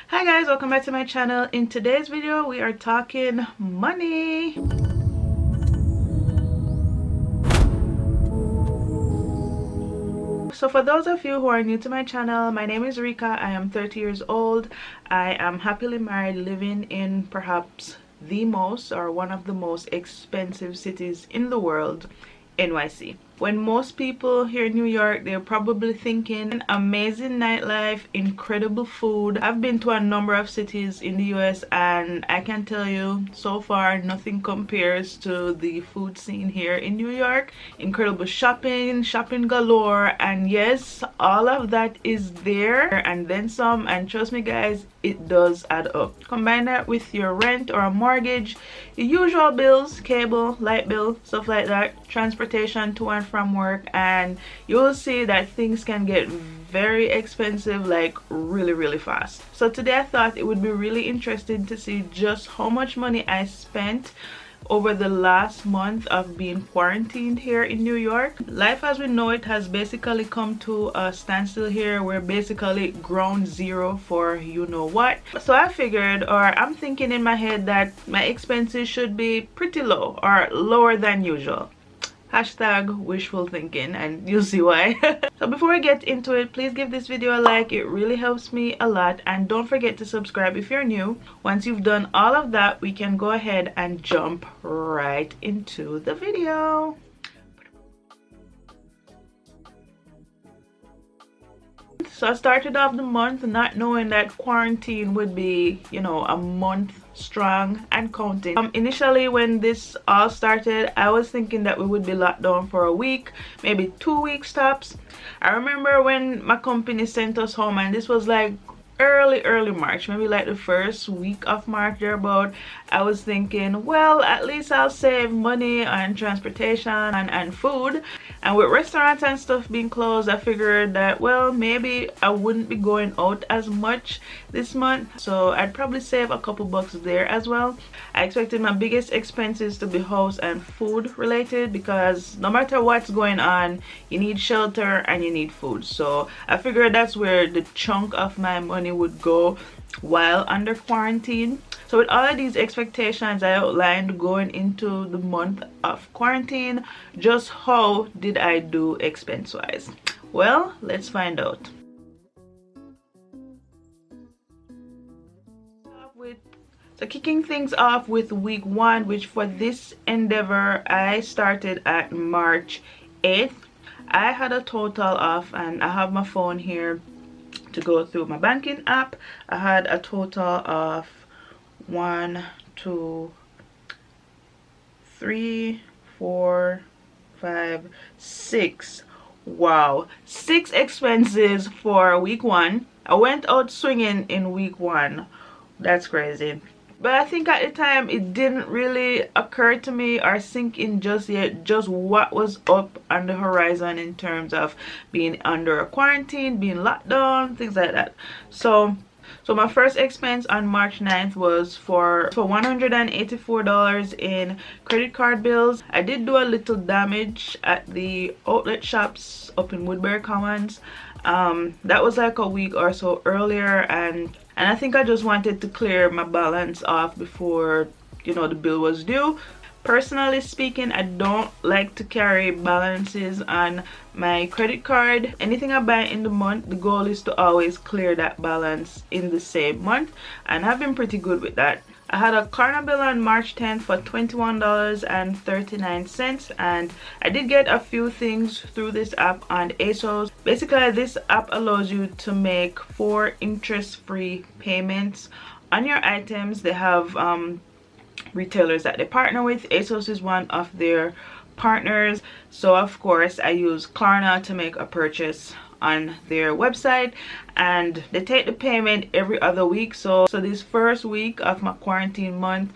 Hi guys, welcome back to my channel. In today's video we are talking money. So for those of you who are new to my channel, my name is Reika. I am 30 years old. I am happily married, living in perhaps the most or one of the most expensive cities in the world, NYC. When most people hear New York, they're probably thinking amazing nightlife, incredible food. I've been to a number of cities in the US and I can tell you so far nothing compares to the food scene here in New York. Incredible shopping galore, and yes, all of that is there and then some, and trust me guys, it does add up. Combine that with your rent or a mortgage, your usual bills, cable, light bill, stuff like that, transportation to and from work, and you'll see that things can get very expensive, like really fast. So today I thought it would be really interesting to see just how much money I spent over the last month of being quarantined here in New York. Life as we know it has basically come to a standstill here. We're basically ground zero for you know what. So I figured, or I'm thinking in my head, that my expenses should be pretty low or lower than usual. Hashtag wishful thinking, and you'll see why. So before we get into it, please give this video a like. It really helps me a lot, and don't forget to subscribe if you're new. Once you've done all of that, we can go ahead and jump right into the video. So I started off the month not knowing that quarantine would be, you know, a month strong and counting. Initially when this all started, I was thinking that we would be locked down for a week, maybe 2 weeks tops. I remember when my company sent us home, and this was like early March, maybe like the first week of March thereabout. I was thinking, well, at least I'll save money on transportation and food. And with restaurants and stuff being closed, I figured that, well, maybe I wouldn't be going out as much this month, so I'd probably save a couple bucks there as well. I expected my biggest expenses to be house and food related, because no matter what's going on, you need shelter and you need food. So I figured that's where the chunk of my money would go while under quarantine. So with all of these expectations I outlined going into the month of quarantine, just how did I do expense wise? Well, let's find out. So kicking things off with week 1, which for this endeavor I started at March 8th. I had a total of, and I have my phone here to go through my banking app, I had a total of 1, 2, 3, 4, 5, 6. Wow, 6 expenses for week 1. I went out swinging in week 1. That's crazy. But I think at the time it didn't really occur to me or sink in just yet just what was up on the horizon in terms of being under a quarantine, being locked down, things like that. So my first expense on March 9th was for $184 in credit card bills. I did do a little damage at the outlet shops up in Woodbury Commons. That was like a week or so earlier, and I think I just wanted to clear my balance off before, you know, the bill was due. Personally speaking, I don't like to carry balances on my credit card. Anything I buy in the month, the goal is to always clear that balance in the same month, and I've been pretty good with that. I had a Klarna bill on March 10th for $21.39, and I did get a few things through this app on ASOS. Basically, this app allows you to make 4 interest-free payments on your items. They have retailers that they partner with. ASOS is one of their partners, so of course I use Klarna to make a purchase on their website, and they take the payment every other week. So this first week of my quarantine month,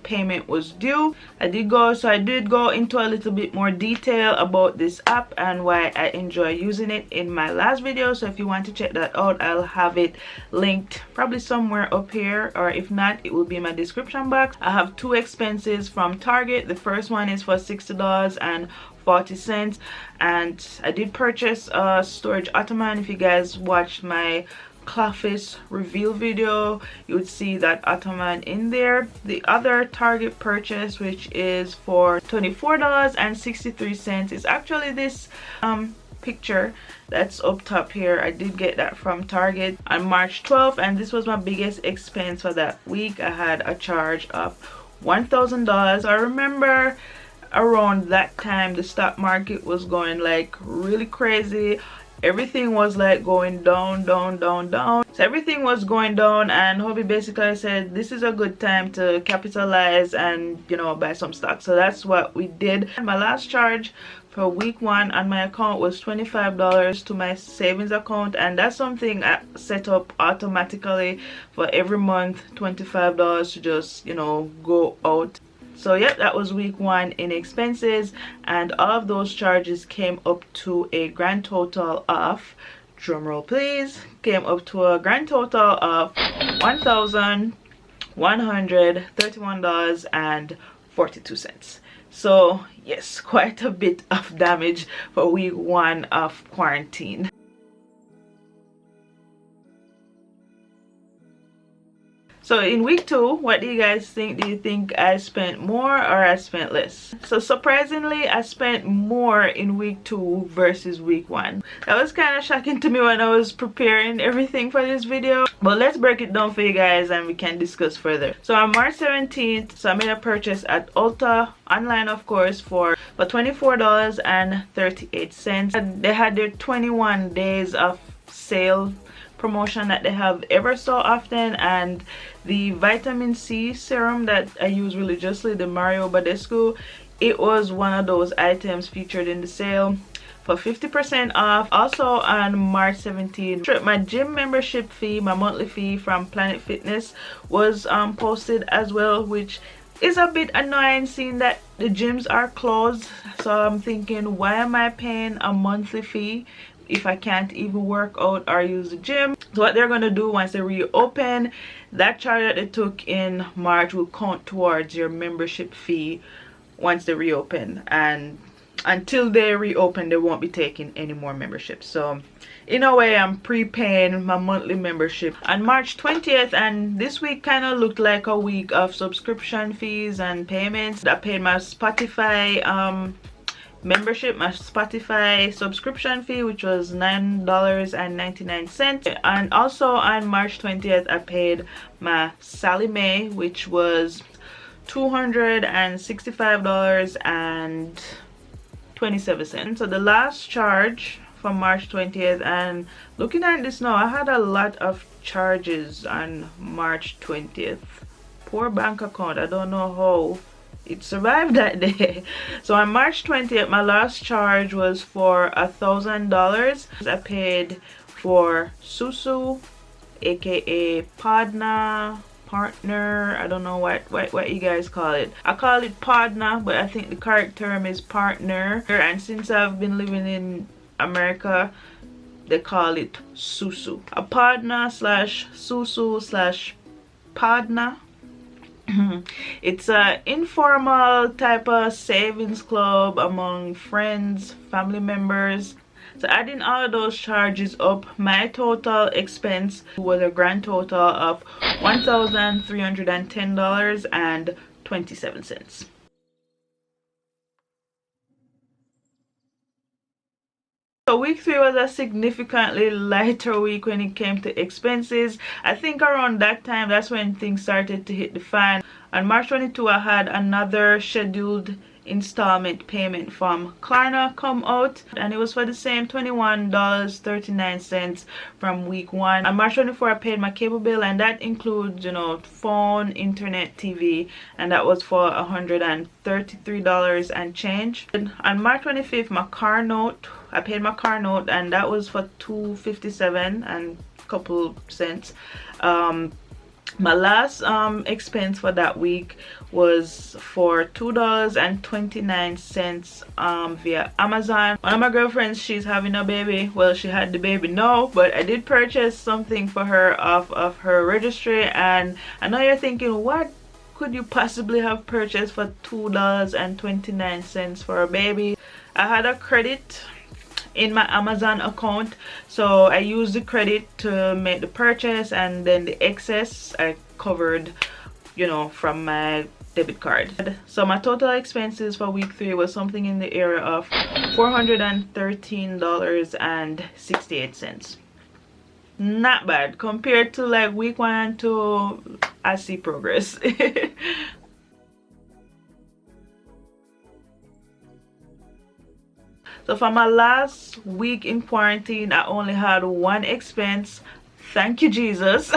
payment was due. I did go into a little bit more detail about this app and why I enjoy using it in my last video. So if you want to check that out, I'll have it linked probably somewhere up here, or if not, it will be in my description box. I have 2 expenses from Target. The first one is for $60.40, and I did purchase a storage ottoman. If you guys watched my Cloffice reveal video, you would see that ottoman in there. The other Target purchase, which is for $24.63, is actually this picture that's up top here. I did get that from Target on March 12th, and this was my biggest expense for that week. I had a charge of $1,000. I remember around that time the stock market was going like really crazy. Everything was like going down. So everything was going down, and hubby basically said this is a good time to capitalize and, you know, buy some stock. So that's what we did. My last charge for week 1 on my account was $25 to my savings account, and that's something I set up automatically for every month, $25 to just, you know, go out. So yeah, that was week 1 in expenses, and all of those charges came up to a grand total of, drumroll please, came up to a grand total of $1,131.42. So yes, quite a bit of damage for week 1 of quarantine. So in week 2, what do you guys think? Do you think I spent more or I spent less? So surprisingly, I spent more in week 2 versus week 1. That was kind of shocking to me when I was preparing everything for this video. But let's break it down for you guys and we can discuss further. So on March 17th, so I made a purchase at Ulta, online of course, for $24.38. And they had their 21 days of sale promotion that they have ever so often, and the vitamin C serum that I use religiously, the Mario Badescu, it was one of those items featured in the sale for 50% off. Also on March 17th, my gym membership fee, my monthly fee from Planet Fitness, was posted as well, which is a bit annoying seeing that the gyms are closed. So I'm thinking, why am I paying a monthly fee if I can't even work out or use the gym? So what they're gonna do once they reopen, that charge that they took in March will count towards your membership fee once they reopen, and until they reopen they won't be taking any more memberships. So in a way I'm prepaying my monthly membership on March 20th, and this week kind of looked like a week of subscription fees and payments. I paid my Spotify membership, my Spotify subscription fee, which was $9.99, and also on March 20th I paid my Sally Mae, which was $265.27. So the last charge from March 20th, and looking at this now, I had a lot of charges on March 20th. Poor bank account, I don't know how it survived that day. So on March 20th, my last charge was for $1,000. I paid for Susu, aka Partner, I don't know what you guys call it. I call it Partner, but I think the correct term is partner. And since I've been living in America, they call it Susu. A Partner slash Susu slash Partner. It's a informal type of savings club among friends, family members. So adding all of those charges up, my total expense was a grand total of $1,310.27. So week 3 was a significantly lighter week when it came to expenses. I think around that time, that's when things started to hit the fan. On March 22, I had another scheduled installment payment from Klarna come out, and it was for the same $21.39 from week 1. On March 24, I paid my cable bill, and that includes, you know, phone, internet, TV, and that was for $133 and change. And on March 25th, my car note, I paid my car note, and that was for $257 and a couple cents. My last expense for that week was for $2.29 via Amazon. One of my girlfriends, she's having a baby. Well, she had the baby now, but I did purchase something for her off of her registry, and I know you're thinking, what could you possibly have purchased for $2.29 for a baby? I had a credit in my Amazon account, so I used the credit to make the purchase, and then the excess I covered, you know, from my debit card. So my total expenses for week 3 was something in the area of $413.68. Not bad compared to like week 1 and 2. I see progress. So for my last week in quarantine, I only had one expense. Thank you, Jesus.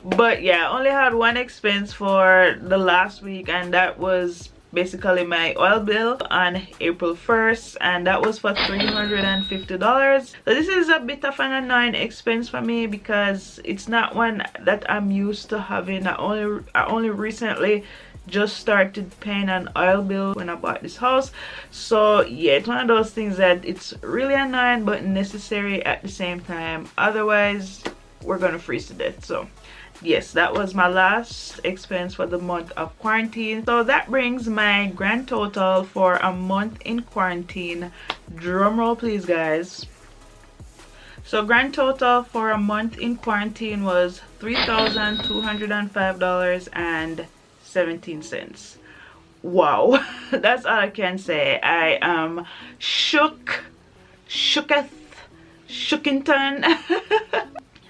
But yeah, I only had one expense for the last week, and that was basically my oil bill on April 1st, and that was for $350. So this is a bit of an annoying expense for me because it's not one that I'm used to having. I only recently just started paying an oil bill when I bought this house. So yeah, it's one of those things that it's really annoying but necessary at the same time, otherwise we're gonna freeze to death. So yes, that was my last expense for the month of quarantine. So that brings my grand total for a month in quarantine. Drum roll please, guys. So grand total for a month in quarantine was $3,205.17. Wow. That's all I can say. I am shookington.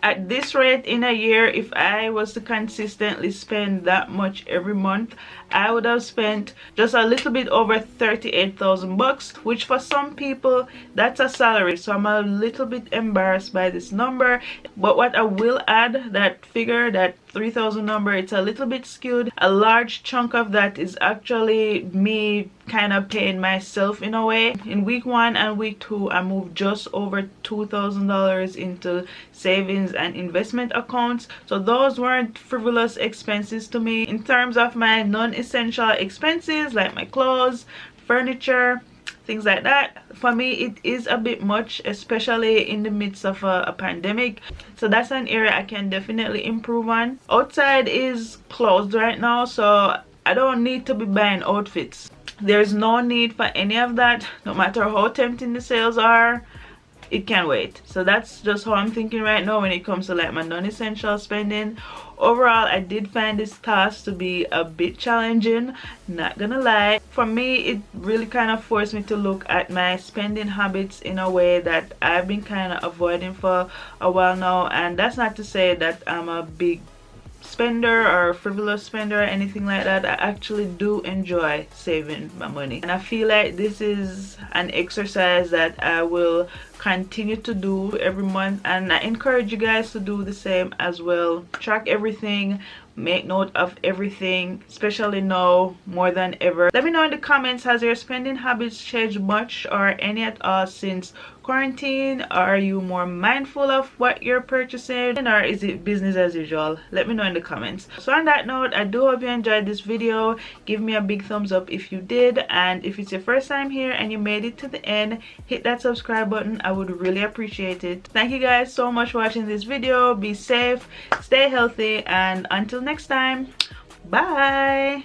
At this rate, in a year, if I was to consistently spend that much every month, I would have spent just a little bit over 38,000 bucks, which for some people that's a salary. So I'm a little bit embarrassed by this number, but what I will add, that figure, that 3,000 number, it's a little bit skewed. A large chunk of that is actually me kind of paying myself in a way. In week 1 and week 2, I moved just over $2,000 into savings and investment accounts. So those weren't frivolous expenses to me. In terms of my non-essential expenses like my clothes, furniture, things like that, for me it is a bit much, especially in the midst of a pandemic. So that's an area I can definitely improve on. Outside is closed right now, so I don't need to be buying outfits. There's no need for any of that. No matter how tempting the sales are, it can wait. So that's just how I'm thinking right now when it comes to like my non-essential spending. Overall, I did find this task to be a bit challenging, not gonna lie. For me, it really kind of forced me to look at my spending habits in a way that I've been kind of avoiding for a while now. And that's not to say that I'm a big spender or frivolous spender or anything like that. I actually do enjoy saving my money, and I feel like this is an exercise that I will continue to do every month, and I encourage you guys to do the same as well. Track everything, make note of everything, especially now more than ever. Let me know in the comments, has your spending habits changed much or any at all since quarantine? Are you more mindful of what you're purchasing, or is it business as usual? Let me know in the comments. So on that note, I do hope you enjoyed this video. Give me a big thumbs up if you did, and if it's your first time here and you made it to the end, hit that subscribe button. I would really appreciate it. Thank you guys so much for watching this video. Be safe, stay healthy, and until next time, bye.